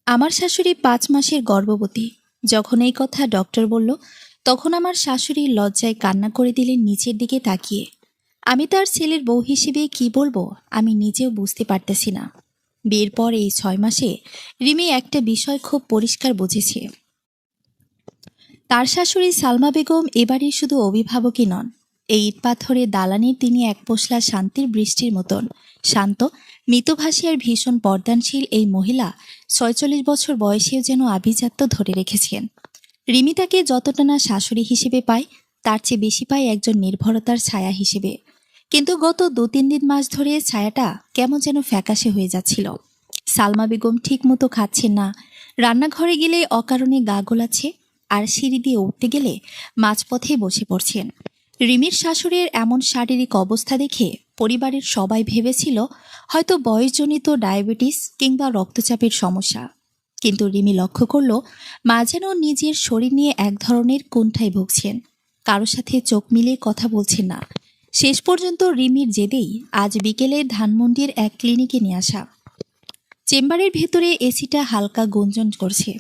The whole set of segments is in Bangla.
আমার শাশুড়ি 5 মাসের গর্ভবতী। যখন এই কথা ডক্টর বলল, তখন আমার শাশুড়ি লজ্জায় কান্না করে দিলেন নিচের দিকে তাকিয়ে। আমি তার ছেলের বউ হিসেবে কি বলবো আমি নিজেও বুঝতে পারতেছি না। বিয়ের পর এই 6 মাসে রিমি একটা বিষয় খুব পরিষ্কার বুঝেছে। তার শাশুড়ি সালমা বেগম এবারই শুধু অভিভাবকই নন, এই ইটপাথরের দালানের তিনি এক পোষলা শান্তির বৃষ্টির মতন শান্ত, মৃতভাষী আর ভীষণ পর্দানশীল এই মহিলা ৪৬ বছর বয়সেও যেন আভিজাত্য ধরে রেখেছেন। রিমি তাকে যতটা না শাশুড়ি হিসেবে পায়, তার চেয়ে বেশি পায় একজন নির্ভরতার ছায়া হিসেবে। কিন্তু গত ২-৩ মাস ধরে ছায়াটা কেমন যেন ফ্যাকাশে হয়ে যাচ্ছিল। সালমা বেগম ঠিক মতো খাচ্ছেন না, রান্নাঘরে গেলে অকারণে গা গোলাচ্ছে, আর সিঁড়ি দিয়ে উঠতে গেলে মাঝপথেই বসে পড়ছেন। রিমির শাশুড়ির এমন শারীরিক অবস্থা দেখে পরিবারের সবাই ভেবেছিল হয়তো বয়সজনিত ডায়াবেটিস কিংবা রক্তচাপের সমস্যা। কিন্তু রিমি লক্ষ্য করল মা যেন নিজের শরীর নিয়ে এক ধরনের কুণ্ঠায় ভুগছেন, কারোর সাথে চোখ মিলিয়ে কথা বলছেন না। শেষ পর্যন্ত রিমির জেদেই আজ বিকেলে ধানমন্ডির এক ক্লিনিকে নিয়ে আসা। চেম্বারের ভেতরে এসিটা হালকা গুঞ্জন করছে।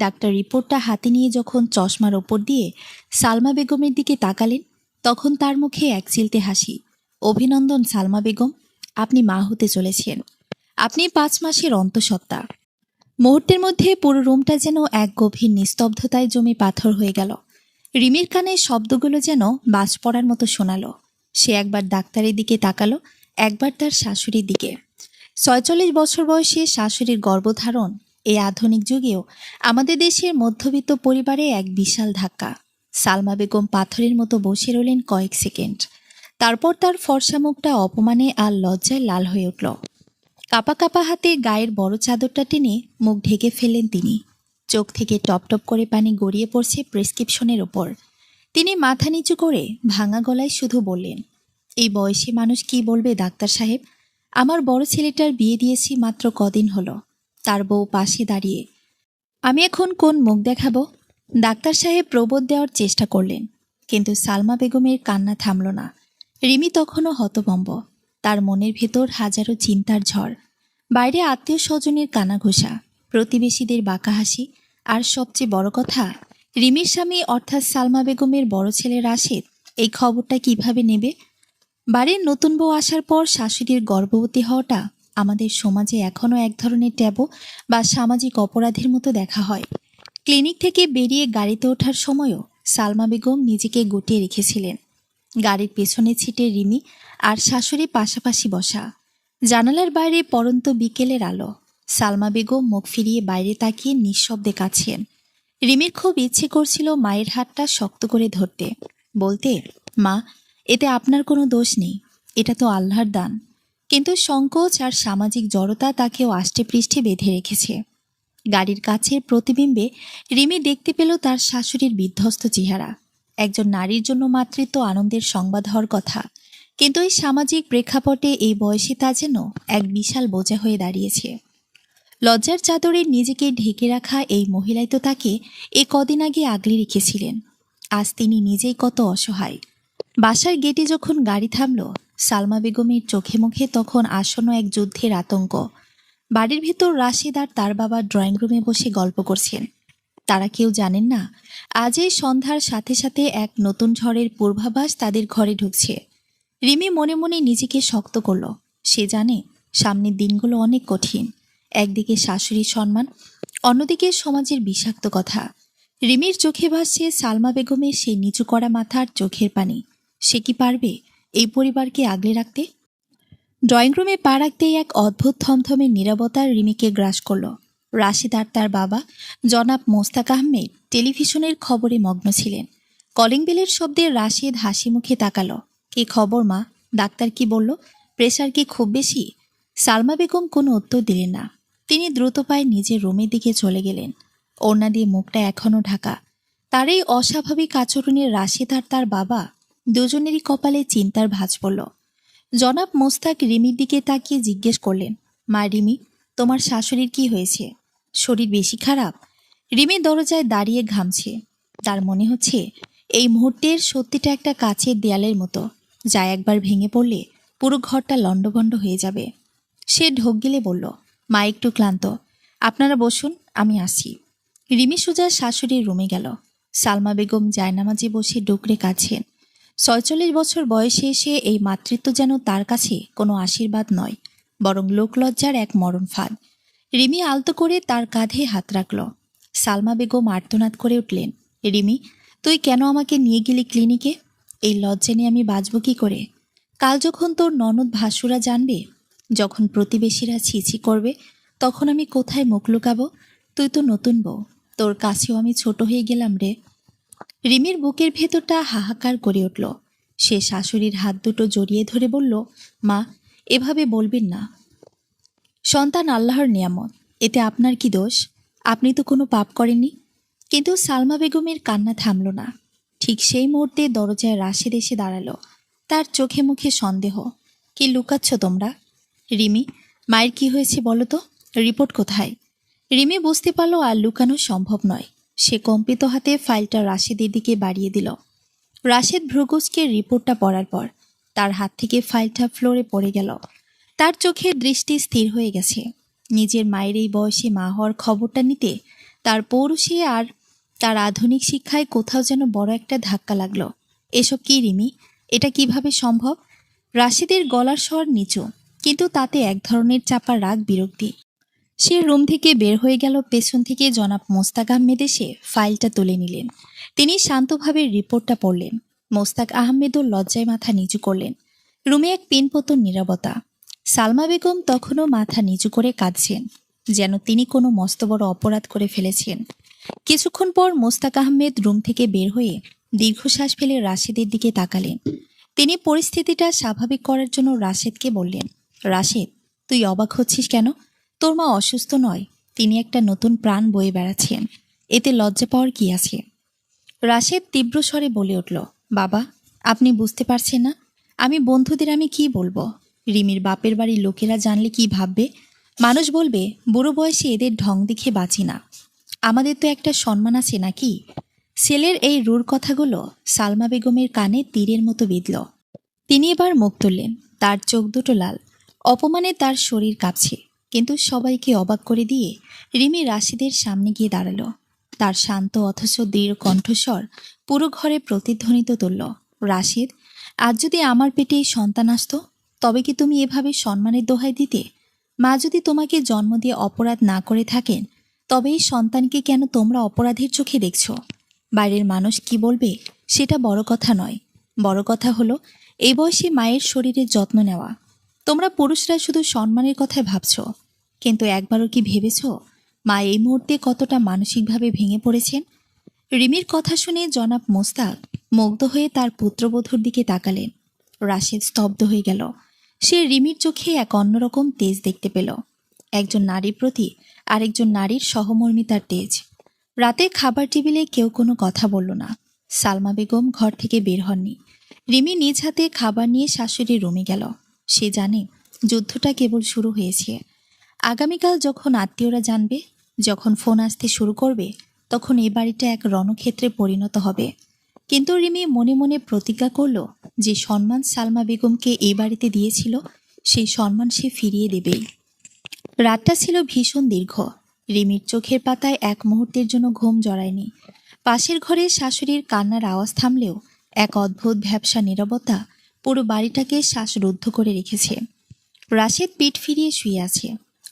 ডাক্তার রিপোর্টটা হাতে নিয়ে যখন চশমার ওপর দিয়ে সালমা বেগমের দিকে তাকালেন, তখন তার মুখে এক চিলতে হাসি। অভিনন্দন সালমা বেগম, আপনি মা হতে চলেছেন। আপনি 5 মাসের অন্তঃসত্ত্বা। মুহূর্তের মধ্যে পুরো রুমটা যেন এক গভীর নিস্তব্ধতায় জমে পাথর হয়ে গেল। রিমির কানে শব্দগুলো যেন বাজ পড়ার মতো শোনালো। সে একবার ডাক্তারের দিকে তাকালো, একবার তার শাশুড়ির দিকে। ৪৬ বছর বয়সে শাশুড়ির গর্ভধারণ এই আধুনিক যুগেও আমাদের দেশের মধ্যবিত্ত পরিবারে এক বিশাল ধাক্কা। সালমা বেগম পাথরের মতো বসে রইলেন কয়েক সেকেন্ড। তারপর তার ফর্সা মুখটা অপমানে আর লজ্জায় লাল হয়ে উঠল। কাপা কাপা হাতে গায়ের বড় চাদরটা টেনে মুখ ঢেকে ফেললেন তিনি। চোখ থেকে টপ টপ করে পানি গড়িয়ে পড়ছে প্রেসক্রিপশনের ওপর। তিনি মাথা নিচু করে ভাঙা গলায় শুধু বললেন, এই বয়সী মানুষ কি বলবে ডাক্তার সাহেব? আমার বড় ছেলেটার বিয়ে দিয়েছি মাত্র কদিন হলো, তার বউ পাশে দাঁড়িয়ে। আমি এখন কোন মুখ দেখাবো? ডাক্তার সাহেব প্রবোধ দেওয়ার চেষ্টা করলেন, কিন্তু সালমা বেগমের কান্না থামল না। রিমি তখনও হতভম্ব, তার মনের ভেতর হাজারো চিন্তার ঝড়। বাইরে আত্মীয় স্বজনের কানাঘোষা, প্রতিবেশীদের বাঁকা হাসি, আর সবচেয়ে বড় কথা, রিমির স্বামী অর্থাৎ সালমা বেগমের বড় ছেলে রাশেদ এই খবরটা কিভাবে নেবে? বাড়ির নতুন বউ আসার পর শাশুড়ির গর্ভবতী হওয়াটা আমাদের সমাজে এখনও এক ধরনের ট্যাবু বা সামাজিক অপরাধের মতো দেখা হয়। ক্লিনিক থেকে বেরিয়ে গাড়িতে ওঠার সময়ও সালমা বেগম নিজেকে গুটিয়ে রেখেছিলেন। গাড়ির পেছনে ছিটে রিমি আর শাশুড়ি পাশাপাশি বসা। জানালার বাইরে পড়ন্ত বিকেলের আলো। সালমা বেগম মুখ ফিরিয়ে বাইরে তাকিয়ে নিঃশব্দে কাঁদছেন। রিমির খুব ইচ্ছে করছিল মায়ের হাতটা শক্ত করে ধরতে, বলতে, মা, এতে আপনার কোনো দোষ নেই, এটা তো আল্লাহর দান। কিন্তু সংকোচ আর সামাজিক জড়তা তাকেও আষ্টে পৃষ্ঠে বেঁধে রেখেছে। গাড়ির কাছের প্রতিবিম্বে রিমি দেখতে পেল তার শাশুড়ির বিধ্বস্ত চেহারা। একজন নারীর জন্য মাতৃত্ব আনন্দের সংবাদ হওয়ার কথা, কিন্তু এই সামাজিক প্রেক্ষাপটে এই বয়সে তা যেন এক বিশাল বোঝা হয়ে দাঁড়িয়েছে। লজ্জার চাদরে নিজেকে ঢেকে রাখা এই মহিলাই তো তাকে এ কদিন আগে আগলে রেখেছিলেন। আজ তিনি নিজেই কত অসহায়। বাসার গেটে যখন গাড়ি থামল, সালমা বেগমের চোখে মুখে তখন আসন্ন এক যুদ্ধের আতঙ্ক। বাড়ির ভেতর রাশেদ আর তার বাবা ড্রয়িং রুমে বসে গল্প করছেন। তারা কেউ জানেন না আজ এই সন্ধ্যার সাথে সাথে এক নতুন ঝড়ের পূর্বাভাস তাদের ঘরে ঢুকছে। রিমি মনে মনে নিজেকে শক্ত করল। সে জানে সামনের দিনগুলো অনেক কঠিন। একদিকে শাশুড়ির সম্মান, অন্যদিকে সমাজের বিষাক্ত কথা। রিমির চোখে ভাসছে সালমা বেগমের সেই নিচু করা মাথার চোখের পানি। সে কি পারবে এই পরিবারকে আগলে রাখতে? ড্রয়িং রুমে পা রাখতেই এক অদ্ভুত থমথমে নীরবতার রিমিকে গ্রাস করল। রাশিদ আর তার বাবা জনাব মোস্তাক আহমেদ টেলিভিশনের খবরে মগ্ন ছিলেন। কলিং বেলের শব্দে রাশিদ হাসি মুখে তাকালো। কি খবর মা? ডাক্তার কি বলল? প্রেশার কি খুব বেশি? সালমা বেগম কোনো উত্তর দিলেন না। তিনি দ্রুত পায়ে নিজের রুমের দিকে চলে গেলেন। ওড়না দিয়ে মুখটা এখনও ঢাকা। তার এই অস্বাভাবিক আচরণে রাশিদ আর তার বাবা দুজনেরই কপালে চিন্তার ভাঁজ পড়ল। জনাব মোস্তাক রিমির দিকে তাকিয়ে জিজ্ঞেস করলেন, মা রিমি, তোমার শাশুড়ির কি হয়েছে? শরীর বেশি খারাপ? রিমি দরজায় দাঁড়িয়ে ঘামছে। তার মনে হচ্ছে এই মুহূর্তের সত্যিটা একটা কাচের দেয়ালের মতো, যা একবার ভেঙে পড়লে পুরো ঘরটা লণ্ডভণ্ড হয়ে যাবে। সে ঢোক গিলে বলল, মা একটু ক্লান্ত, আপনারা বসুন, আমি আসি। রিমি সোজা শাশুড়ির রুমে গেল। সালমা বেগম জায়নামাজে বসে ডুকরে কাঁদছেন। ৪৬ বছর বয়সে এসে এই মাতৃত্ব যেন তার কাছে কোনো আশীর্বাদ নয়, বরং লোকলজ্জার এক মরণ ফাঁদ। রিমি আলতো করে তার কাঁধে হাত রাখল। সালমা বেগম আর্তনাদ করে উঠলেন, রিমি, তুই কেন আমাকে নিয়ে গেলি ক্লিনিকে? এই লজ্জা নিয়ে আমি বাঁচব কি করে? কাল যখন তোর ননদ ভাসুরা জানবে, যখন প্রতিবেশীরা ছিছি করবে, তখন আমি কোথায় মুখ লুকাবো? তুই তো নতুন বউ, তোর কাছেও আমি ছোট হয়ে গেলাম রে। রিমির বুকের ভেতরটা হাহাকার করে উঠল। সে শাশুড়ির হাত দুটো জড়িয়ে ধরে বলল, মা, এভাবে বলবেন না। সন্তান আল্লাহর নিয়ামত, এতে আপনার কি দোষ? আপনি তো কোনো পাপ করেননি। কিন্তু সালমা বেগমের কান্না থামল না। ঠিক সেই মুহূর্তে দরজায় রাশেদ এসে দাঁড়ালো। তার চোখে মুখে সন্দেহ। কি লুকাচ্ছ তোমরা? রিমি, মায়ের কি হয়েছে বলো তো? রিপোর্ট কোথায়? রিমি বুঝতে পারল আর লুকানো সম্ভব নয়। সে কম্পিত হাতে ফাইলটা রাশেদের দিকে বাড়িয়ে দিল। রাশেদ ভ্রুকুচকে রিপোর্টটা পড়ার পর তার হাত থেকে ফাইলটা ফ্লোরে পড়ে গেল। তার চোখের দৃষ্টি স্থির হয়ে গেছে। নিজের মায়ের এই বয়সে মা হওয়ার খবরটা নিতে তার পৌরুষে আর তার আধুনিক শিক্ষায় কোথাও যেন বড় একটা ধাক্কা লাগলো। এসব কি রিমি? এটা কিভাবে সম্ভব? রাশেদের গলার স্বর নিচু, কিন্তু তাতে এক ধরনের চাপা রাগ, বিরক্তি। সে রুম থেকে বের হয়ে গেল। পেছন থেকে জনাব মোস্তাক আহমেদ এসে ফাইলটা তুলে নিলেন। তিনি শান্তভাবে রিপোর্টটা পড়লেন। মোস্তাক আহমেদও লজ্জায় মাথা নিচু করলেন। রুমে এক পিনপতন নীরবতা। সালমা বেগম তখনও মাথা নিচু করে কাঁদছেন, যেন তিনি কোনো মস্ত বড় অপরাধ করে ফেলেছেন। কিছুক্ষণ পর মোস্তাক আহমেদ রুম থেকে বের হয়ে দীর্ঘশ্বাস ফেলে রাশেদের দিকে তাকালেন। তিনি পরিস্থিতিটা স্বাভাবিক করার জন্য রাশেদকে বললেন, রাশেদ, তুই অবাক হচ্ছিস কেন? তোর মা অসুস্থ নয়, তিনি একটা নতুন প্রাণ বয়ে বেড়াচ্ছেন। এতে লজ্জা পাওয়ার কি আছে? রাশেদ তীব্র স্বরে বলে উঠল, বাবা, আপনি বুঝতে পারছেন না? বন্ধুদের আমি কি বলবো? রিমির বাপের বাড়ির লোকেরা জানলে কি ভাববে? মানুষ বলবে বুড়ো বয়সে এদের ঢং দেখে বাঁচি না। আমাদের তো একটা সম্মান আছে নাকি? ছেলের এই রূঢ় কথাগুলো সালমা বেগমের কানে তীরের মতো বিঁধল। তিনি এবার মুখ তুললেন। তার চোখ দুটো লাল। অপমানে তার শরীর কাঁপছে। কিন্তু সবাইকে অবাক করে দিয়ে রিমি রাশিদের সামনে গিয়ে দাঁড়ালো। তার শান্ত অথচ দৃঢ় কণ্ঠস্বর পুরো ঘরে প্রতিধ্বনিত তুলল, রাশিদ, আজ যদি আমার পেটে এই সন্তান আসতো, তবে কি তুমি এভাবে সম্মানের দোহাই দিতে? মা যদি তোমাকে জন্ম দিয়ে অপরাধ না করে থাকেন, তবে এই সন্তানকে কেন তোমরা অপরাধের চোখে দেখছো? বাইরের মানুষ কি বলবে সেটা বড় কথা নয়। বড় কথা হলো এই বয়সে মায়ের শরীরের যত্ন নেওয়া। তোমরা পুরুষরা শুধু সম্মানের কথাই ভাবছ, কিন্তু একবারও কি ভেবেছ মা এই মুহূর্তে কতটা মানসিকভাবে ভেঙে পড়েছেন? রিমির কথা শুনে জনাব মোস্তাক মুগ্ধ হয়ে তার পুত্রবধূর দিকে তাকালেন। রাশেদ স্তব্ধ হয়ে গেল। সে রিমির চোখে এক অন্যরকম তেজ দেখতে পেল। একজন নারীর প্রতি আরেকজন নারীর সহমর্মিতার তেজ। রাতে খাবার টেবিলে কেউ কোনো কথা বলল না। সালমা বেগম ঘর থেকে বের হননি। রিমি নিজ হাতে খাবার নিয়ে শাশুড়ির রুমে গেল। সে জানে যুদ্ধটা কেবল শুরু হয়েছে। আগামীকাল যখন আত্মীয়রা জানবে, যখন ফোন আসতে শুরু করবে, তখন এই বাড়িটা এক রণক্ষেত্রে পরিণত হবে। কিন্তু রিমি মনে মনে প্রতিজ্ঞা করল, যে সম্মান সালমা বেগমকে এই বাড়িতে দিয়েছিল, সেই সম্মান সে ফিরিয়ে দেবেই। রাতটা ছিল ভীষণ দীর্ঘ। রিমির চোখের পাতায় এক মুহূর্তের জন্য ঘুম জড়ায়নি। পাশের ঘরে শাশুড়ির কান্নার আওয়াজ থামলেও এক অদ্ভুত ভ্যাপসা নীরবতা পুরো বাড়িটাকে শ্বাসরুদ্ধ করে রেখেছে। রাশেদ পিঠ ফিরিয়ে শুয়ে আছে।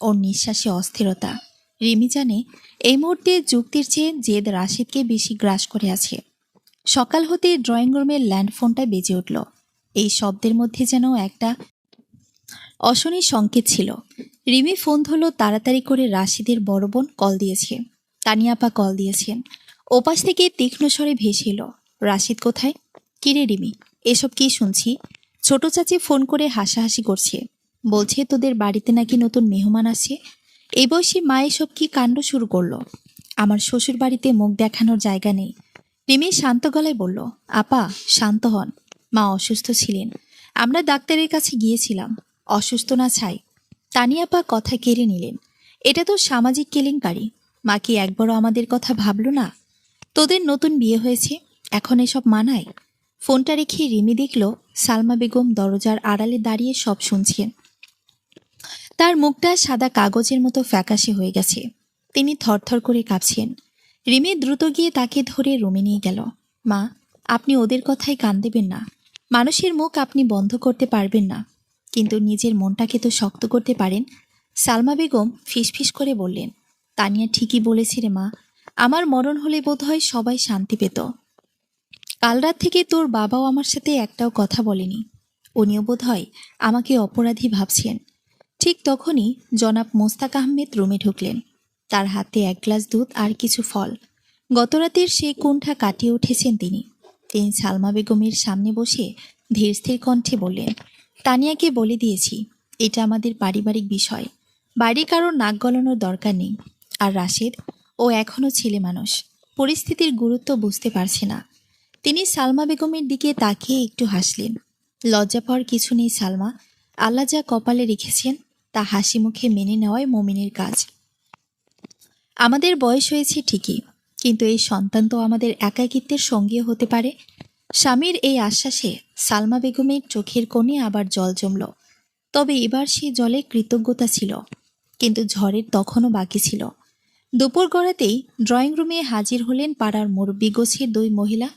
ওর নিঃশ্বাসে অস্থিরতা। রিমি জানে এই মুহূর্তে যুক্তির চেয়ে জেদ রাশেদকে বেশি গ্রাস করে আছে। সকাল হতে ড্রয়িং রুমের ল্যান্ডফোনটা বেজে উঠল। এই শব্দের মধ্যে যেন একটা অশনি সংকেত ছিল। রিমি ফোন ধরল। তাড়াতাড়ি করে রাশিদের বড় বোন কল দিয়েছে। তানিয়াপা কল দিয়েছেন। ওপাশ থেকে তীক্ষ্ণ স্বরে ভেসে এলো, রাশিদ কোথায়? কিরে রিমি, এসব কি শুনছি? ছোট চাচি ফোন করে হাসাহাসি করছে। বলছে তোদের বাড়িতে নাকি নতুন মেহমান আসছে। এই বয়সী মা এসব কি কাণ্ড শুরু করলো? আমার শ্বশুর বাড়িতে মুখ দেখানোর জায়গা নেই। রিমি শান্ত গলায় বলল, আপা শান্ত হন, মা অসুস্থ ছিলেন, আমরা ডাক্তারের কাছে গিয়েছিলাম। অসুস্থ না ছাই। তানিয়াপা কথা কেড়ে নিলেন। এটা তো সামাজিক কেলেঙ্কারি। মা কি একবারও আমাদের কথা ভাবলো না? তোদের নতুন বিয়ে হয়েছে, এখন এসব মানায়? ফোনটা রেখে রিমি দেখল সালমা বেগম দরজার আড়ালে দাঁড়িয়ে সব শুনছেন। তার মুখটা সাদা কাগজের মতো ফ্যাকাশে হয়ে গেছে। তিনি থরথর করে কাঁপছেন। রিমি দ্রুত গিয়ে তাকে ধরে রুমে নিয়ে গেল। মা, আপনি ওদের কথায় কান দেবেন না। মানুষের মুখ আপনি বন্ধ করতে পারবেন না, কিন্তু নিজের মনটাকে তো শক্ত করতে পারেন। সালমা বেগম ফিসফিস করে বললেন, তানিয়া ঠিকই বলেছে রে মা, আমার মরণ হলে বোধহয় সবাই শান্তি পেত। কাল রাত থেকে তোর বাবাও আমার সাথে একটাও কথা বলেনি। উনিও বোধহয় আমাকে অপরাধী ভাবছেন। ঠিক তখনই জনাব মোস্তাক আহমেদ রুমে ঢুকলেন। তার হাতে এক গ্লাস দুধ আর কিছু ফল। গতরাতের সেই কুণ্ঠা কাটিয়ে উঠেছেন তিনি। তিনি সালমা বেগমের সামনে বসে ধীর স্থির কণ্ঠে বললেন, তানিয়াকে বলে দিয়েছি এটা আমাদের পারিবারিক বিষয়, বাইরে কারোর নাক গলানোর দরকার নেই। আর রাশেদ, ও এখনও ছেলে মানুষ, পরিস্থিতির গুরুত্ব বুঝতে পারছে না। তিনি সালমা বেগমের দিকে তাকিয়ে একটু হাসলেন। লজ্জা পাওয়ার কিছু নেই সালমা, আল্লাহ যা কপালে রেখেছেন তা হাসি মুখে মেনে নেওয়াই মুমিনের কাজ। আমাদের বয়স হয়েছে ঠিকই, কিন্তু এই সন্তান তো আমাদের একাকিত্বের সঙ্গীও হতে পারে। স্বামীর এই আশ্বাসে সালমা বেগমের চোখের কোণে আবার জল জমল। তবে এবার সে জলে কৃতজ্ঞতা ছিল, কিন্তু ঝড়ের তখনও বাকি ছিল। দুপুর গড়াতেই ড্রয়িং রুমে হাজির হলেন পাড়ার মুরব্বি গোছের দুই মহিলা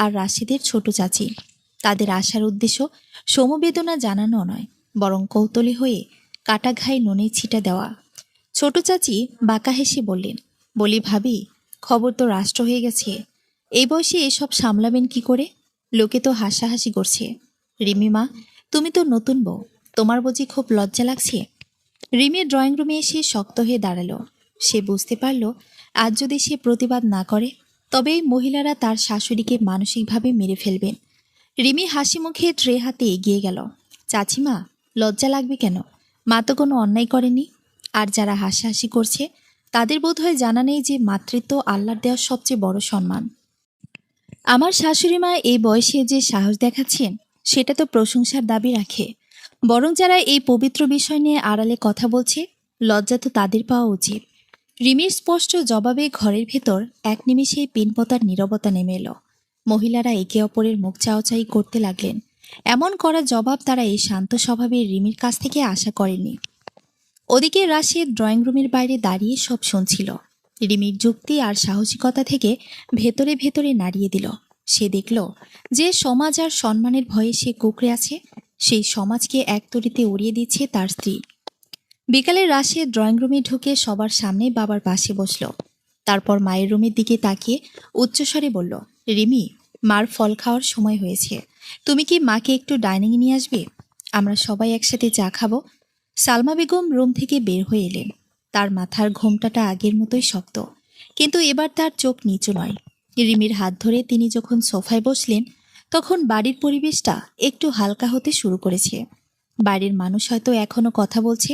আর রাশিদের ছোট চাচি। তাদের আসার উদ্দেশ্য সমবেদনা জানানো নয়, বরং কৌতূহলী হয়ে কাটা ঘায়ে নুনের ছিটা দেওয়া। ছোট চাচি বাঁকা হেসে বললেন, বলি ভাবি, খবর তো রাষ্ট্র হয়ে গেছে। এই বয়সে এসব সামলাবেন কি করে? লোকে তো হাসাহাসি করছে। রিমিমা, তুমি তো নতুন বউ, তোমার বুঝি খুব লজ্জা লাগছে? রিমি ড্রয়িং রুমে এসে শক্ত হয়ে দাঁড়ালো। সে বুঝতে পারল আজ যদি সে প্রতিবাদ না করে তবে এই মহিলারা তার শাশুড়িকে মানসিকভাবে মেরে ফেলবেন। রিমি হাসি মুখে ট্রে হাতে এগিয়ে গেল। চাচিমা, লজ্জা লাগবে কেন? মা তো কোনো অন্যায় করেনি। আর যারা হাসাহাসি করছে তাদের বোধহয় জানা নেই যে মাতৃত্ব আল্লাহর দেওয়া সবচেয়ে বড় সম্মান। আমার শাশুড়ি মা এই বয়সে যে সাহস দেখাচ্ছেন সেটা তো প্রশংসার দাবি রাখে। বরং যারা এই পবিত্র বিষয় নিয়ে আড়ালে কথা বলছে, লজ্জা তো তাদের পাওয়া উচিত। রিমির স্পষ্ট জবাবে ঘরের ভেতর এক নিমিষেই পিনপতার নীরবতা নেমে এলো। মহিলারা একে অপরের মুখ চাওয়াচাই করতে লাগলেন। এমন করা জবাব তারা এই শান্ত স্বভাবের রিমির কাছ থেকে আশা করেনি। ওদিকে রাশেদ ড্রয়িং রুমের বাইরে দাঁড়িয়ে সব শুনছিল। রিমির যুক্তি আর সাহসিকতা থেকে ভেতরে ভেতরে নাড়িয়ে দিল। সে দেখল যে সমাজ আর সম্মানের ভয়ে সে কুঁকড়ে আছে, সেই সমাজকে এক তরিতে উড়িয়ে দিচ্ছে তার স্ত্রী। বিকালে রাশেদ ড্রয়িং রুমে ঢুকে সবার সামনে বাবার পাশে বসল। তারপর মায়ের রুমের দিকে তাকিয়ে উচ্চস্বরে বলল, রিমি, মার ফল খাওয়ার সময় হয়েছে। তুমি কি মাকে একটু ডাইনিংয়ে নিয়ে আসবে? আমরা সবাই একসাথে চা খাবো। সালমা বেগম রুম থেকে বের হয়ে এলেন। তার মাথার ঘোমটাটা আগের মতোই শক্ত, কিন্তু এবার তার চোখ নিচু নয়। রিমির হাত ধরে তিনি যখন সোফায় বসলেন তখন বাড়ির পরিবেশটা একটু হালকা হতে শুরু করেছে। বাড়ির মানুষ হয়তো এখনো কথা বলছে,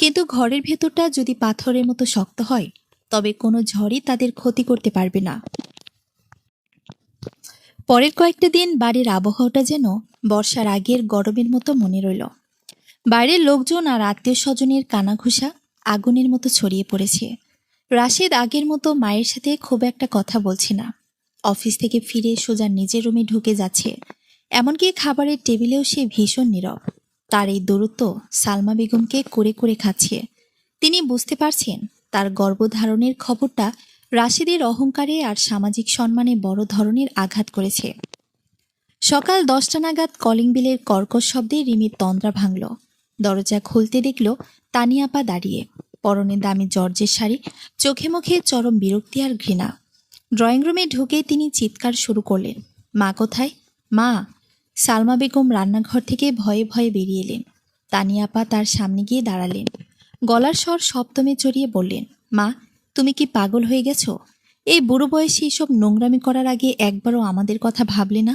কিন্তু ঘরের ভেতরটা যদি পাথরের মতো শক্ত হয় তবে কোনো ঝড়ই তাদের ক্ষতি করতে পারবে না। পরের কয়েকটা দিন বাড়ির আবহাওয়াটা যেন বর্ষার আগের গরমের মতো মনে রইল। বাইরের লোকজন আর আত্মীয় স্বজনের কানাঘুষা আগুনের মতো ছড়িয়ে পড়েছে। রাশেদ আগের মতো মায়ের সাথে খুব একটা কথা বলছে না। অফিস থেকে ফিরে সোজা নিজের রুমে ঢুকে যাচ্ছে। এমনকি খাবারের টেবিলেও সে ভীষণ নীরব। তার এই দূরত্ব সালমা বেগমকে করে করে খাচ্ছে। তিনি বুঝতে পারছেন তার গর্ভধারণের খবরটা রাশেদের অহংকারে আর সামাজিক সম্মানে বড় ধরনের আঘাত করেছে। সকাল 10টা নাগাদ কলিং বেলের কর্কশ শব্দে রিমির তন্দ্রা ভাঙল। দরজা খুলতে দেখল তানিয়াপা দাঁড়িয়ে, পরনে দামি জর্জের শাড়ি, চোখে মুখে চরম বিরক্তি আর ঘৃণা। ড্রয়িং রুমে ঢুকে তিনি চিৎকার শুরু করলেন, মা কোথায়? মা! সালমা বেগম রান্নাঘর থেকে ভয়ে ভয়ে বেরিয়ে এলেন। তানিয়াপা তার সামনে গিয়ে দাঁড়ালেন। গলার স্বর সপ্তমে চড়িয়ে বললেন, মা, তুমি কি পাগল হয়ে গেছো? এই বুড়ো বয়সে এসব নোংরামি করার আগে একবারও আমাদের কথা ভাবলে না?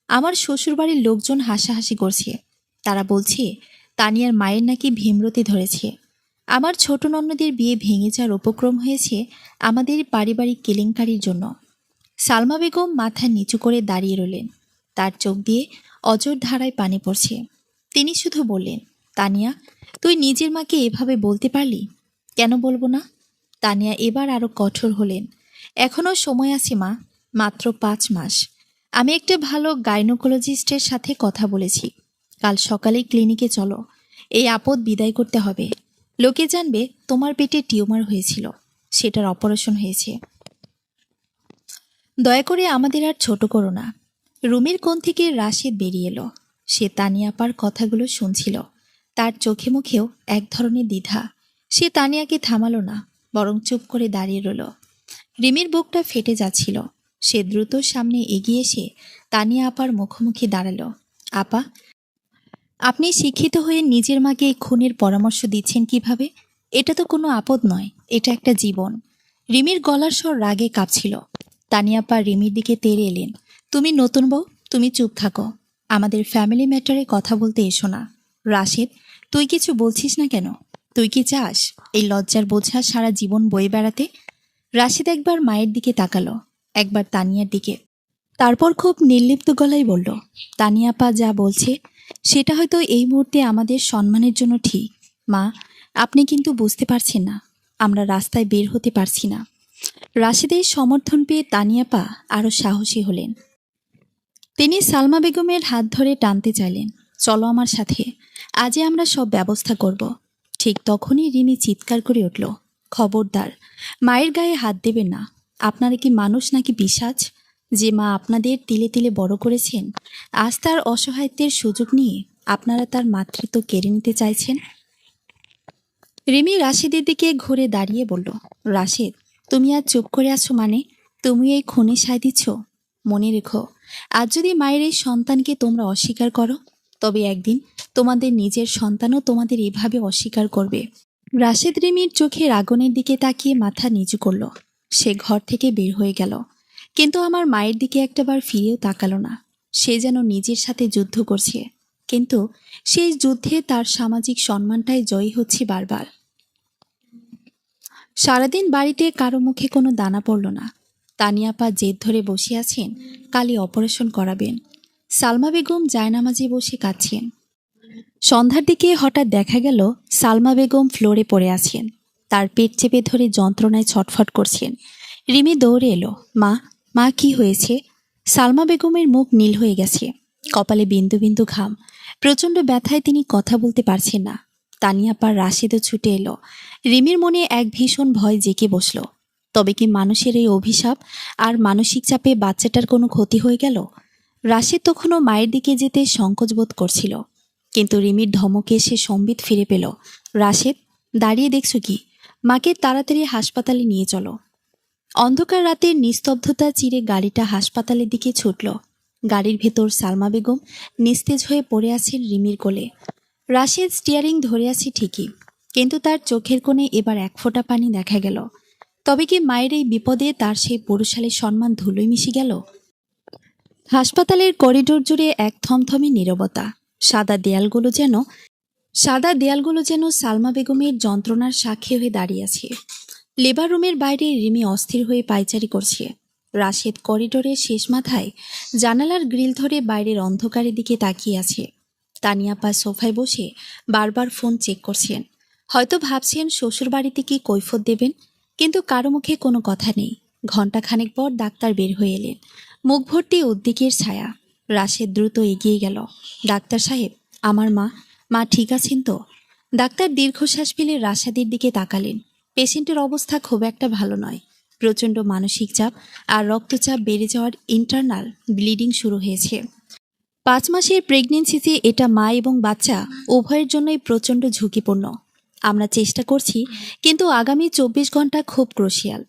আমার শ্বশুরবাড়ির লোকজন হাসাহাসি করছে। তারা বলছে তানিয়ার মায়ের নাকি ভীমরতি ধরেছে। আমার ছোট ননদের বিয়ে ভেঙে যাওয়ার উপক্রম হয়েছে আমাদের পারিবারিক কেলেঙ্কারির জন্য। সালমা বেগম মাথা নিচু করে দাঁড়িয়ে রইলেন। তার চোখ দিয়ে অজর ধারায় পানি পড়ছে। তিনি শুধু বললেন, তানিয়া, তুই নিজের মাকে এভাবে বলতে পারলি? কেন বলবো না? তানিয়া এবার আরো কঠোর হলেন। এখনো সময় আছে মা, মাত্র 5 মাস। আমি একটা ভালো গাইনোকোলজিস্টের সাথে কথা বলেছি। কাল সকালে ক্লিনিকে চলো, এই আপদ বিদায় করতে হবে। লোকে জানবে তোমার পেটে টিউমার হয়েছিল। সেটার অপারেশন হয়েছে। দয়া করে আমাদের আর ছোট করো না। রুমের কোণ থেকে রাশেদ বেরিয়ে এলো। সে তানিয়াপার কথাগুলো শুনছিল। তার চোখে মুখেও এক ধরনের দ্বিধা। সে তানিয়াকে থামালো না, বরং চুপ করে দাঁড়িয়ে রইল। রিমির বুকটা ফেটে যাচ্ছিল। সে দ্রুত সামনে এগিয়ে এসে তানিয়া আপার মুখোমুখি দাঁড়ালো। আপা, আপনি শিক্ষিত হয়ে নিজের মাকে এই খুনের পরামর্শ দিচ্ছেন কিভাবে? এটা তো কোনো আপদ নয়, এটা একটা জীবন। রিমির গলার স্বর রাগে কাঁপছিল। তানিয়াপা রিমির দিকে তেড়ে এলেন। তুমি নতুন বউ, তুমি চুপ থাকো। আমাদের ফ্যামিলি ম্যাটারে কথা বলতে এসো না। রাশেদ, তুই কিছু বলছিস না কেন? তুই কি চাস এই লজ্জার বোঝা সারা জীবন বয়ে বেড়াতে? রাশেদ একবার মায়ের দিকে তাকালো, একবার তানিয়ার দিকে। তারপর খুব নির্লিপ্ত গলায় বলল, তানিয়াপা যা বলছে সেটা হয়তো এই মুহূর্তে আমাদের সম্মানের জন্য ঠিক। মা, আপনি কিন্তু বুঝতে পারছেন না, আমরা রাস্তায় বের হতে পারছি না। রাশেদের সমর্থন পেয়ে তানিয়াপা আরও সাহসী হলেন। তিনি সালমা বেগমের হাত ধরে টানতে চাইলেন, চলো আমার সাথে, আজই আমরা সব ব্যবস্থা করব। ঠিক তখনই রিমি চিৎকার করে উঠল, খবরদার, মায়ের গায়ে হাত দেবেন না। আপনারা কি মানুষ নাকি পিশাচ? যে মা আপনাদের তিলে তিলে বড় করেছেন, আজ তার অসহায়ত্বের সুযোগ নিয়ে আপনারা তার মাতৃত্ব কেড়ে নিতে চাইছেন। রিমি রাশেদের দিকে ঘুরে দাঁড়িয়ে বলল, রাশেদ, তুমি আর চুপ করে আছো মানে? তুমি এই খুনে সায় দিচ্ছ? মনে রেখো, আজ যদি মায়ের এই সন্তানকে তোমরা অস্বীকার করো, তবে একদিন তোমাদের নিজের সন্তানও তোমাদের এভাবে অস্বীকার করবে। রাশেদ রিমির চোখের আগুনের দিকে তাকিয়ে মাথা নিচু করল। সে ঘর থেকে বের হয়ে গেল, কিন্তু আমার মায়ের দিকে একটাবার ফিরেও তাকালো না। সে যেন নিজের সাথে যুদ্ধ করছে, কিন্তু সেই যুদ্ধে তার সামাজিক সম্মানটাই জয়ী হচ্ছে বারবার। সারাদিন বাড়িতে কারো মুখে কোনো দানা পড়ল না। তানিয়াপা জেদ ধরে বসে আছেন, কালই অপারেশন করাবেন। সালমা বেগম জায়নামাজে বসে কাঁদছেন। সন্ধ্যার দিকে হঠাৎ দেখা গেল সালমা বেগম ফ্লোরে পড়ে আছেন। তার পেট চেপে ধরে যন্ত্রণায় ছটফট করছেন। রিমি দৌড়ে এলো, মা, মা কি হয়েছে? সালমা বেগমের মুখ নীল হয়ে গেছে, কপালে বিন্দু বিন্দু ঘাম। প্রচণ্ড ব্যথায় তিনি কথা বলতে পারছেন না। তানিয়াপার রাশেদও ছুটে এলো। রিমির মনে এক ভীষণ ভয় জেঁকে বসল। তবে কি মানুষের এই অভিশাপ আর মানসিক চাপে বাচ্চাটার কোনো ক্ষতি হয়ে গেল? রাশেদ তখনও মায়ের দিকে যেতে সংকোচ বোধ করছিল, কিন্তু রিমির ধমকে সে সম্বিত ফিরে পেল। রাশেদ, দাঁড়িয়ে দেখছো কি? মাকে তাড়াতাড়ি হাসপাতালে নিয়ে চলো। অন্ধকার রাতের নিস্তব্ধতা চিরে গাড়িটা হাসপাতালের দিকে ছুটল। গাড়ির ভেতর সালমা বেগম নিস্তেজ হয়ে পড়ে আছেন রিমির কোলে। রাশেদ স্টিয়ারিং ধরে আছে ঠিকই, কিন্তু তার চোখের কোণে এবার এক ফোঁটা পানি দেখা গেল। তবে কি মায়ের এই বিপদে তার সেই পুরুষালী সম্মান ধুলোয় মিশে গেল? হাসপাতালের করিডোর জুড়ে এক থমথমে নীরবতা। সাদা দেয়ালগুলো যেন সালমা বেগমের যন্ত্রণার সাক্ষী হয়ে দাঁড়িয়ে আছে। লেবার রুমের বাইরে রিমি অস্থির হয়ে পায়চারি করছে। রাশেদ করিডোরের শেষ মাথায় জানালার গ্রিল ধরে বাইরের অন্ধকারের দিকে তাকিয়ে আছে। তানিয়াপা সোফায় বসে বারবার ফোন চেক করছেন। হয়তো ভাবছেন শ্বশুর বাড়িতে কি কৈফত দেবেন, কিন্তু কারো মুখে কোনো কথা নেই। ঘণ্টাখানেক পর ডাক্তার বের হয়ে এলেন, মুখ ভর্তি উদ্বেগের ছায়া। রাশেদ দ্রুত এগিয়ে গেল, ডাক্তার সাহেব, আমার মা, মা ঠিক আছেন তো? ডাক্তার দীর্ঘশ্বাস ফেলে রাশেদের দিকে তাকালেন। পেশেন্টের অবস্থা খুব একটা ভালো নয়। প্রচণ্ড মানসিক চাপ আর রক্তচাপ বেড়ে যাওয়ার ইন্টারনাল ব্লিডিং শুরু হয়েছে। 5 মাসের প্রেগনেন্সিতে এটা মা এবং বাচ্চা উভয়ের জন্যই প্রচণ্ড ঝুঁকিপূর্ণ। আমরা চেষ্টা করছি, কিন্তু আগামী 24 ঘন্টা খুব ক্রুশিয়াল।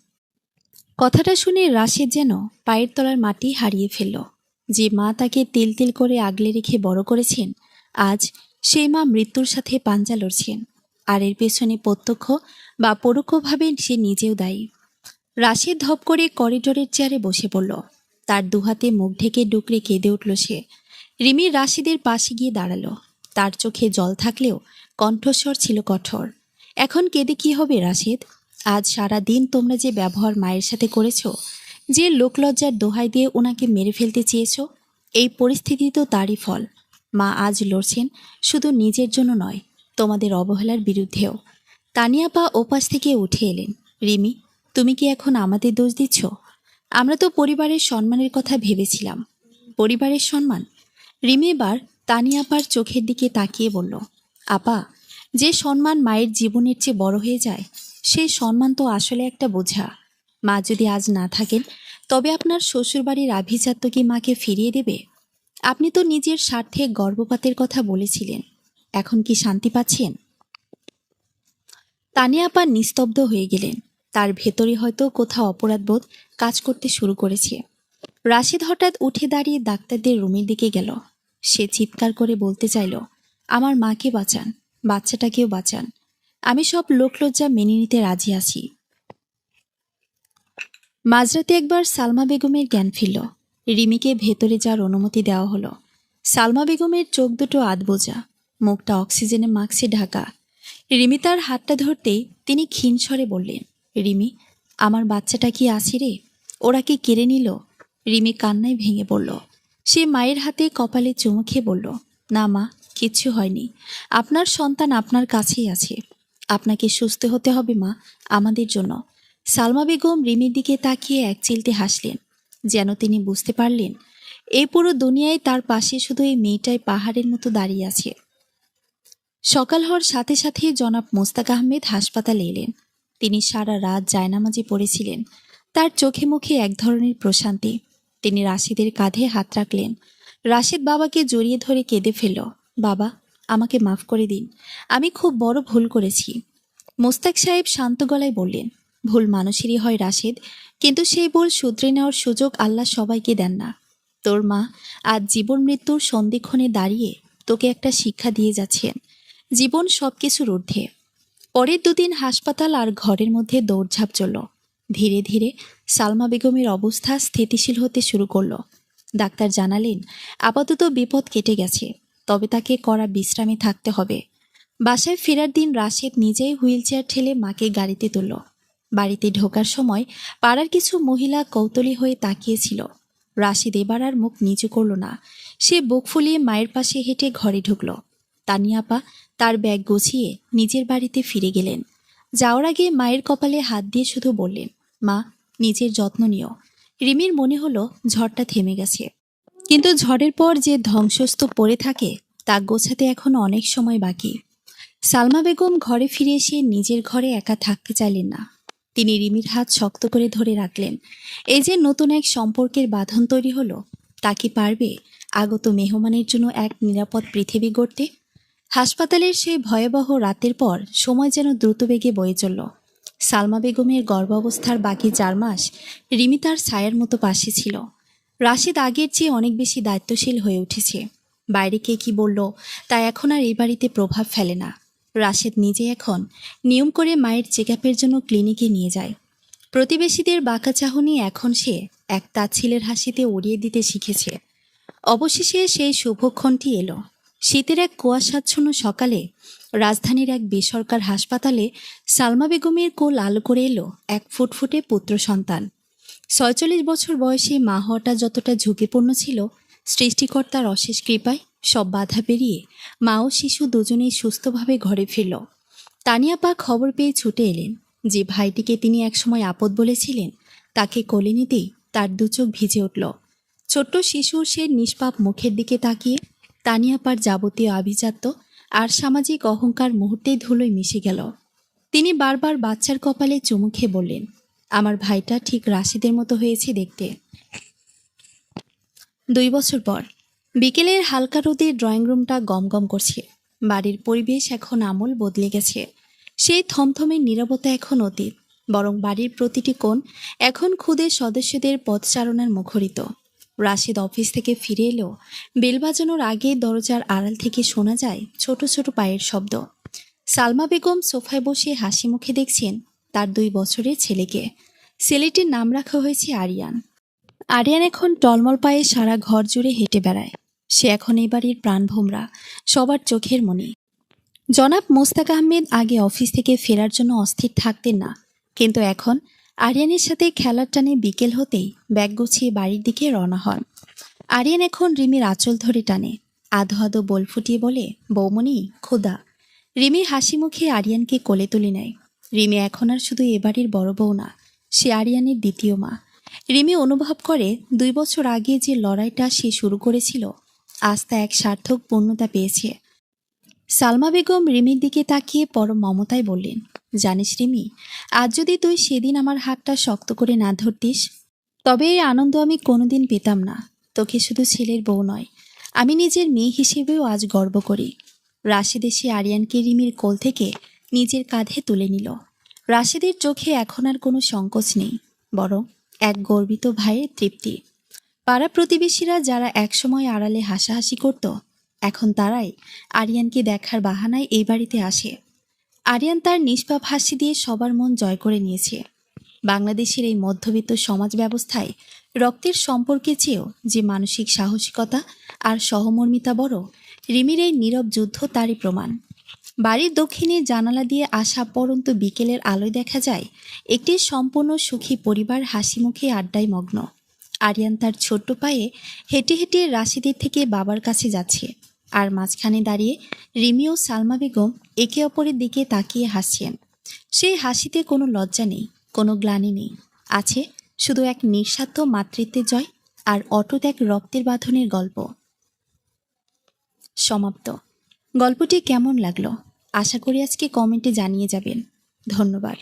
কথাটা শুনে রাশেদ যেন পায়ের তলার মাটি হারিয়ে ফেলল। যে মা তাকে তিল তিল করে আগলে রেখে বড় করেছেন, আজ সেই মা মৃত্যুর সাথে পাঞ্জা লড়ছেন। আর এর পেছনে প্রত্যক্ষ বা পরোক্ষভাবে সে নিজেও দায়ী। রাশেদ ধপ করে করিডোরের চেয়ারে বসে পড়ল। তার দুহাতে মুখ ঢেকে ডুকরে কেঁদে উঠল সে। রিমি রাশেদের পাশে গিয়ে দাঁড়ালো। তার চোখে জল থাকলেও কণ্ঠস্বর ছিল কঠোর। এখন কেঁদে কি হবে রাশেদ? আজ সারা দিন তোমরা যে ব্যবহার মায়ের সাথে করেছো, যে লোকলজ্জার দোহাই দিয়ে ওনাকে মেরে ফেলতে চেয়েছো, এই পরিস্থিতি তো তারই ফল। মা আজ লড়ছেন শুধু নিজের জন্য নয়, তোমাদের অবহেলার বিরুদ্ধেও। তানিয়াপা ওপাশ থেকে উঠে এলেন। রিমি, তুমি কি এখন আমাদের দোষ দিচ্ছ? আমরা তো পরিবারের সম্মানের কথা ভেবেছিলাম। পরিবারের সম্মান? রিমি এবার তানিয়াপার চোখের দিকে তাকিয়ে বলল, আপা, যে সম্মান মায়ের জীবনের চেয়ে বড় হয়ে যায়, সেই সম্মান তো আসলে একটা বোঝা। মা যদি আজ না থাকেন, তবে আপনার শ্বশুরবাড়ির আভিজাত্য কি মাকে ফিরিয়ে দেবে? আপনি তো নিজের স্বার্থে গর্ভপাতের কথা বলেছিলেন। এখন কি শান্তি পাচ্ছেন? তানিয়া আপা নিস্তব্ধ হয়ে গেলেন। তার ভেতরে হয়তো কোথাও অপরাধবোধ কাজ করতে শুরু করেছে। রাশিদ হঠাৎ উঠে দাঁড়িয়ে ডাক্তারদের রুমের দিকে গেল। সে চিৎকার করে বলতে চাইল, আমার মাকে বাঁচান, বাচ্চাটাকেও বাঁচান। আমি সব লোকলজ্জা মেনে নিতে রাজি আছি। মাঝরাতে একবার সালমা বেগমের জ্ঞান ফিরল। রিমিকে ভেতরে যাওয়ার অনুমতি দেওয়া হলো। সালমা বেগমের চোখ দুটো আধবোজা, মুখটা অক্সিজেনে মাস্কে ঢাকা। রিমি তার হাতটা ধরতেই তিনি ক্ষীণ স্বরে বললেন, রিমি, আমার বাচ্চাটা কি আছে রে? ওরা কি কেড়ে নিল? রিমি কান্নায় ভেঙে পড়ল। সে মায়ের হাতে কপালে চুমু খেয়ে বলল, না মা, কিচ্ছু হয়নি। আপনার সন্তান আপনার কাছেই আছে। আপনাকে সুস্থ হতে হবে মা, আমাদের জন্য। সালমা বেগম রিমির দিকে তাকিয়ে একচিলতে হাসলেন, যেন তিনি বুঝতে পারলেন এই পুরো দুনিয়ায় তার পাশে শুধু এই মেয়েটাই পাহাড়ের মতো দাঁড়িয়ে আছে। সকাল হওয়ার সাথে সাথে জনাব মোস্তাক আহমেদ হাসপাতালে এলেন। তিনি সারা রাত জায়নামাজে পড়েছিলেন। তার চোখে মুখে এক ধরনের প্রশান্তি। তিনি রাশিদের কাঁধে হাত রাখলেন। রাশিদ বাবাকে জড়িয়ে ধরে কেঁদে ফেলল, বাবা, আমাকে মাফ করে দিন, আমি খুব বড় ভুল করেছি। মোস্তাক সাহেব শান্ত গলায় বললেন, ভুল মানুষেরই হয় রাশিদ, কিন্তু সেই ভুল শুধরে নেওয়ার সুযোগ আল্লাহ সবাইকে দেন না। তোর মা আজ জীবন মৃত্যুর সন্ধিক্ষণে দাঁড়িয়ে তোকে একটা শিক্ষা দিয়ে যাচ্ছেন। জীবন সবকিছুর ঊর্ধ্বে। পরের দুদিন হাসপাতাল আর ঘরের মধ্যে দৌড়ঝাঁপ চলল। ধীরে ধীরে সালমা বেগমের অবস্থা স্থিতিশীল হতে শুরু করল। ডাক্তার জানালেন, আপাতত বিপদ কেটে গেছে, তবে তাকে কড়া বিশ্রামে থাকতে হবে। বাসায় ফেরার দিন রাশেদ নিজেই হুইলচেয়ার ঠেলে মাকে গাড়িতে তুলল। বাড়িতে ঢোকার সময় পাড়ার কিছু মহিলা কৌতূহলী হয়ে তাকিয়েছিল। রাশেদ এবার আর মুখ নিচু করল না। সে বুক ফুলিয়ে মায়ের পাশে হেঁটে ঘরে ঢুকল। তানিয়া আপা তার ব্যাগ গুছিয়ে নিজের বাড়িতে ফিরে গেলেন। যাওয়ার আগে মায়ের কপালে হাত দিয়ে শুধু বললেন, মা, নিজের যত্ন নিও। রিমির মনে হলো ঝড়টা থেমে গেছে, কিন্তু ঝড়ের পর যে ধ্বংসস্তূপ পড়ে থাকে তা গোছাতে এখনো অনেক সময় বাকি। সালমা বেগম ঘরে ফিরে এসে নিজের ঘরে একা থাকতে চাইলেন না। তিনি রিমির হাত শক্ত করে ধরে রাখলেন। এই যে নতুন এক সম্পর্কের বাঁধন তৈরি হলো, তা কি পারবে আগত মেহমানের জন্য এক নিরাপদ পৃথিবী গড়তে? হাসপাতালের সেই ভয়াবহ রাতের পর সময় যেন দ্রুতবেগে বয়ে চলল। সালমা বেগমের গর্ভাবস্থার বাকি 4 মাস রিমি তার ছায়ার মতো পাশে ছিল। রাশিদ আগের চেয়ে অনেক বেশি দায়িত্বশীল হয়ে উঠেছে। বাইরে কে কি বলল তা এখন আর এই বাড়িতে প্রভাব ফেলে না। রাশিদ নিজে এখন নিয়ম করে মায়ের চেকআপের জন্য ক্লিনিকে নিয়ে যায়। প্রতিবেশীদের বাঁকা চাহনি এখন সে এক তাচ্ছিলের হাসিতে উড়িয়ে দিতে শিখেছে। অবশেষে সেই শুভক্ষণটি এলো। শীতের এক কুয়াশাচ্ছন্ন সকালে রাজধানীর এক বেসরকার হাসপাতালে সালমা বেগমের কোল আলো করে এলো এক ফুটফুটে পুত্র সন্তান। ৪৬ বছর বয়সে মা হওয়াটা যতটা ঝুঁকিপূর্ণ ছিল, সৃষ্টিকর্তার অশেষ কৃপায় সব বাধা পেরিয়ে মা ও শিশু দুজনেই সুস্থভাবে ঘরে ফিরল। তানিয়া পা খবর পেয়ে ছুটে এলেন। যে ভাইটিকে তিনি একসময় আপদ বলেছিলেন, তাকে কোলে নিতেই তার দুচোখ ভিজে উঠল। ছোট্ট শিশুর সে নিষ্পাপ মুখের দিকে তাকিয়ে তানিয়া পার যাবতীয় আভিজাত্য আর সামাজিক অহংকার মুহূর্তেই ধুলোয় মিশে গেল। তিনি বারবার বাচ্চার কপালে চুমু খেয়ে বললেন, আমার ভাইটা ঠিক রাশিদের মতো হয়েছে দেখতে। 2 বছর পর বিকেলের হালকা রোদে ড্রয়িং রুমটা গমগম করছে। বাড়ির পরিবেশ এখন আমূল বদলে গেছে। সেই থমথমে নীরবতা এখন অতীত, বরং বাড়ির প্রতিটি কোণ এখন খুদে সদস্যদের পদচারণার মুখরিত। রাশিদ অফিস থেকে ফিরে এলেও বেল বাজানোর আগে দরজার আড়াল থেকে শোনা যায় ছোট ছোট পায়ের শব্দ। সালমা বেগম সোফায় বসে হাসি মুখে দেখছেন তার 2 বছরের ছেলেকে। ছেলেটির নাম রাখা হয়েছে আরিয়ান। আরিয়ান এখন টলমল পায়ে সারা ঘর জুড়ে হেঁটে বেড়ায়। সে এখন এই বাড়ির প্রাণভোমরা, সবার চোখের মণি। জনাব মোস্তাক আহমেদ আগে অফিস থেকে ফেরার জন্য অস্থির থাকতেন না, কিন্তু এখন আরিয়ানের সাথে খেলার টানে বিকেল হতেই ব্যাগ গুছিয়ে বাড়ির দিকে রওনা হন। আরিয়ান এখন রিমির আঁচল ধরে টানে, আধো আধো বল ফুটিয়ে বলে, বৌমণি, খোদা। রিমি হাসি মুখে আরিয়ানকে কোলে তুলে নেয়। রিমি এখন আর শুধু এ বাড়ির বড় বউ না, সে আরিয়ানের দ্বিতীয় মা। রিমি অনুভব করে 2 বছর আগে যে লড়াইটা সে শুরু করেছিল, আজ তা এক সার্থক পূর্ণতা পেয়েছে। সালমা বেগম রিমির দিকে তাকিয়ে পরম মমতায় বললেন, জানিস রিমি, আজ যদি তুই সেদিন আমার হাতটা শক্ত করে না ধরতিস, তবে এই আনন্দ আমি কোনোদিন পেতাম না। তোকে শুধু ছেলের বউ নয়, আমি নিজের মেয়ে হিসেবেও আজ গর্ব করি। রাশেদ এসে আরিয়ানকে রিমির কোল থেকে নিজের কাঁধে তুলে নিল। রাশেদের চোখে এখন আর কোনো সংকোচ নেই, বরং এক গর্বিত ভাইয়ের তৃপ্তি। পাড়া প্রতিবেশীরা যারা একসময় আড়ালে হাসাহাসি করত, এখন তারাই আরিয়ানকে দেখার বাহানায় এই বাড়িতে আসে। আরিয়ান তার নিষ্পাপ হাসি দিয়ে সবার মন জয় করে নিয়েছে। বাংলাদেশের এই মধ্যবিত্ত সমাজ ব্যবস্থায় রক্তের সম্পর্কের চেয়েও যে মানসিক সাহসিকতা আর সহমর্মিতা বড়, রিমির এই নীরব যুদ্ধ তারই প্রমাণ। বাড়ির দক্ষিণে জানালা দিয়ে আসা পরন্ত বিকেলের আলোয় দেখা যায় একটি সম্পূর্ণ সুখী পরিবার হাসি মুখে আড্ডায় মগ্ন। আরিয়ান তার ছোট্ট পায়ে হেঁটে হেঁটে রাশিদের থেকে বাবার কাছে যাচ্ছে, আর মাঝখানে দাঁড়িয়ে রিমি ও সালমা বেগম একে অপরের দিকে তাকিয়ে হাসছেন। সেই হাসিতে কোনো লজ্জা নেই, কোনো গ্লানি নেই, আছে শুধু এক নিঃস্বার্থ মাতৃত্বের জয় আর অটুট এক রক্তের বাঁধনের গল্প। সমাপ্ত। গল্পটি কেমন লাগলো আশা করি আজকে কমেন্টে জানিয়ে যাবেন। ধন্যবাদ।